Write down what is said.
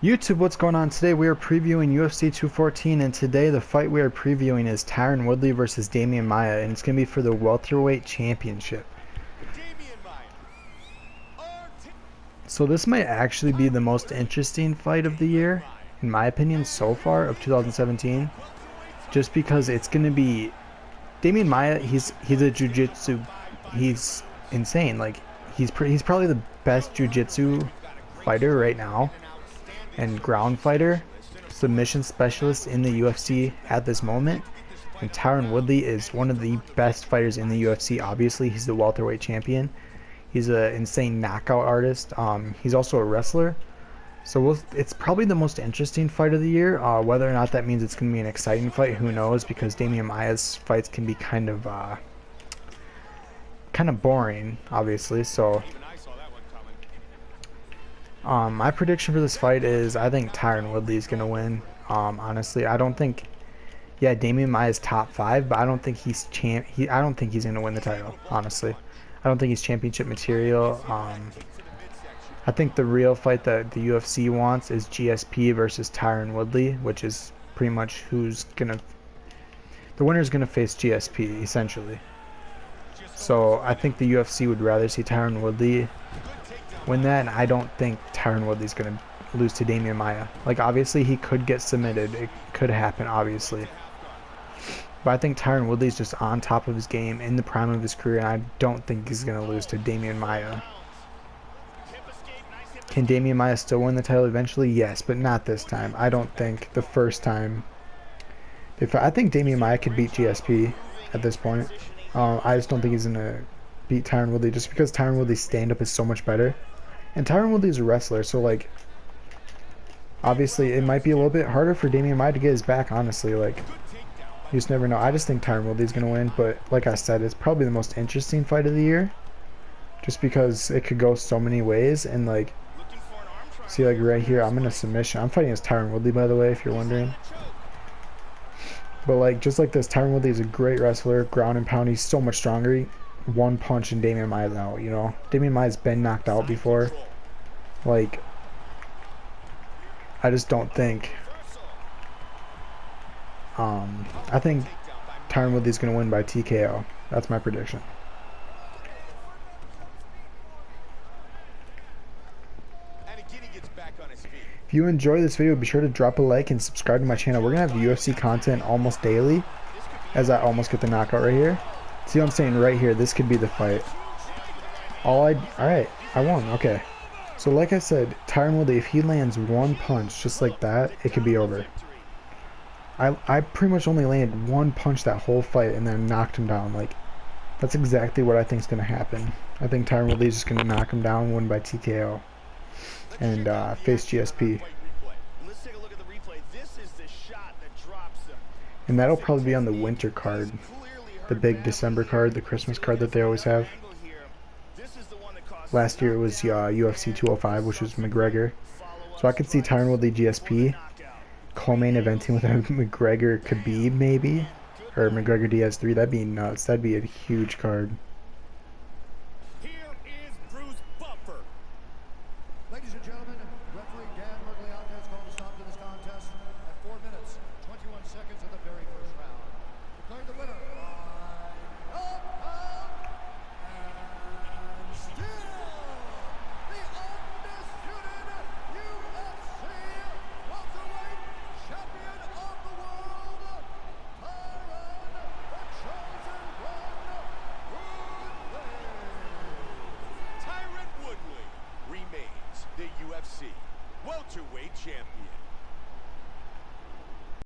YouTube, what's going on? Today we are previewing UFC 214, and today the fight we are previewing is Tyron Woodley versus Demian Maia, and it's going to be for the welterweight championship. So this might actually be the most interesting fight of the year, in my opinion, so far of 2017, just because it's going to be Demian Maia. He's a jiu-jitsu, he's insane. Like he's probably the best jiu-jitsu fighter right now and ground fighter, submission specialist in the UFC at this moment. And Tyron Woodley is one of the best fighters in the UFC. Obviously, he's the welterweight champion. He's an insane knockout artist. He's also a wrestler. So it's probably the most interesting fight of the year. Whether or not that means it's going to be an exciting fight, who knows? Because Demian Maia's fights can be kind of boring, obviously. So my prediction for this fight is I think Tyron Woodley is going to win. Honestly, I don't think. Yeah, Demian Maia is top 5, but I don't think he's I don't think he's going to win the title. Honestly, I don't think he's championship material. I think the real fight that the UFC wants is GSP versus Tyron Woodley, which is pretty much the winner's gonna face GSP essentially. So I think the UFC would rather see Tyron Woodley win that, and I don't think Tyron Woodley's gonna lose to Demian Maia. Like, obviously he could get submitted, it could happen, obviously. But I think Tyron Woodley's just on top of his game, in the prime of his career, and I don't think he's gonna lose to Demian Maia. Can Demian Maia still win the title eventually? Yes, but not this time. I don't think the first time. I think Demian Maia could beat GSP at this point. I just don't think he's gonna beat Tyron Woodley, just because Tyron Woodley's stand-up is so much better. And Tyron Woodley's a wrestler, so like, obviously it might be a little bit harder for Demian Maia to get his back, honestly. Like, you just never know. I just think Tyron Woodley's gonna win, but like I said, it's probably the most interesting fight of the year, just because it could go so many ways. And like, see, like right here, I'm in a submission. I'm fighting against Tyron Woodley, by the way, if you're wondering. But like, just like this, Tyron Woodley is a great wrestler, ground and pound. He's so much stronger. One punch and Demian Maia's out, you know? Demian Maia's been knocked out before. Like, I just don't think. I think Tyron Woodley's going to win by TKO. That's my prediction. If you enjoy this video, be sure to drop a like and subscribe to my channel. We're going to have UFC content almost daily, as I almost get the knockout right here. See what I'm saying? Right here, this could be the fight. Alright, I won. Okay. So like I said, Tyron Woodley, if he lands one punch just like that, it could be over. I pretty much only landed one punch that whole fight and then knocked him down. Like, that's exactly what I think is going to happen. I think Tyron Woodley is just going to knock him down, win by TKO, and face GSP. And that'll probably be on the winter card, the big December card, the Christmas card that they always have. Last year it was UFC 205, which was McGregor. So I could see Tyron Woodley GSP co-main eventing with a McGregor Khabib maybe, or McGregor Diaz 3. That'd be nuts. That'd be a huge card. Ladies and gentlemen, referee Dan Mergliata has called a stop to this contest at 4 minutes, 21 seconds of the very first round. Declaring the winner by knockout, and still the undisputed UFC welterweight champion of the world, Tyron the Chosen One Woodley. Tyron Woodley remains the UFC welterweight champion.